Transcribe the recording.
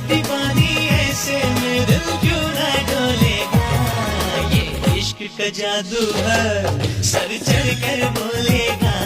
दीवानी ऐसे में दिल क्यों ना डोलेगा। ये इश्क का जादू है, सर चढ़ कर बोलेगा।